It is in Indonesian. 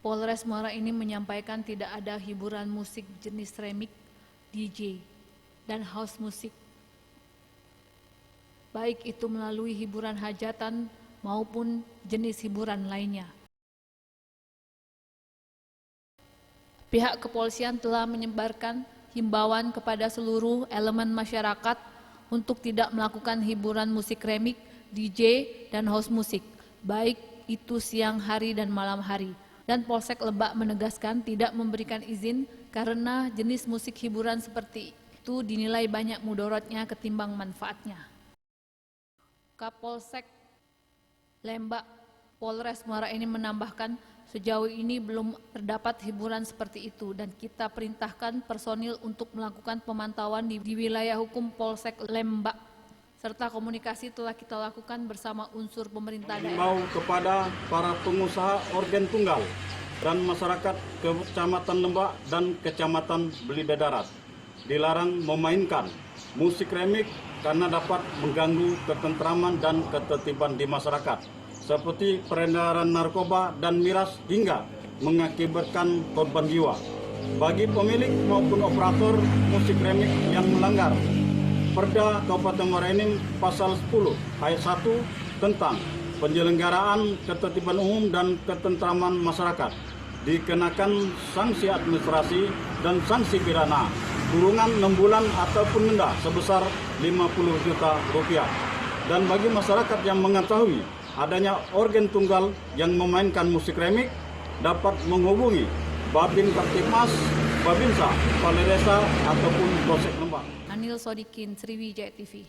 Polres Muara Enim menyampaikan tidak ada hiburan musik jenis remix, DJ, dan house musik, baik itu melalui hiburan hajatan maupun jenis hiburan lainnya. Pihak kepolisian telah menyebarkan himbauan kepada seluruh elemen masyarakat untuk tidak melakukan hiburan musik remix, DJ, dan house musik, baik itu siang hari dan malam hari. Dan Polsek Lebak menegaskan tidak memberikan izin karena jenis musik hiburan seperti itu dinilai banyak mudaratnya ketimbang manfaatnya. Kapolsek Lembak Polres Muara Enim menambahkan sejauh ini belum terdapat hiburan seperti itu dan kita perintahkan personil untuk melakukan pemantauan di wilayah hukum Polsek Lembak serta komunikasi telah kita lakukan bersama unsur pemerintah daerah. Mau kepada para pengusaha organ tunggal dan masyarakat Kecamatan Lembak dan Kecamatan Belida Darat dilarang memainkan musik remix karena dapat mengganggu ketentraman dan ketertiban di masyarakat, seperti peredaran narkoba dan miras hingga mengakibatkan korban jiwa. Bagi pemilik maupun operator musik remix yang melanggar Perda Kabupaten Muara Enim Pasal 10 Ayat 1 tentang penyelenggaraan ketertiban umum dan ketentraman masyarakat dikenakan sanksi administrasi dan sanksi pidana kurungan 6 bulan ataupun denda sebesar 50 juta rupiah. Dan bagi masyarakat yang mengetahui adanya organ tunggal yang memainkan musik remix dapat menghubungi Babin Kaptipmas, Babinsa, Kepala Desa ataupun Polsek Lembak. Anil Sodikin, Sriwijaya TV.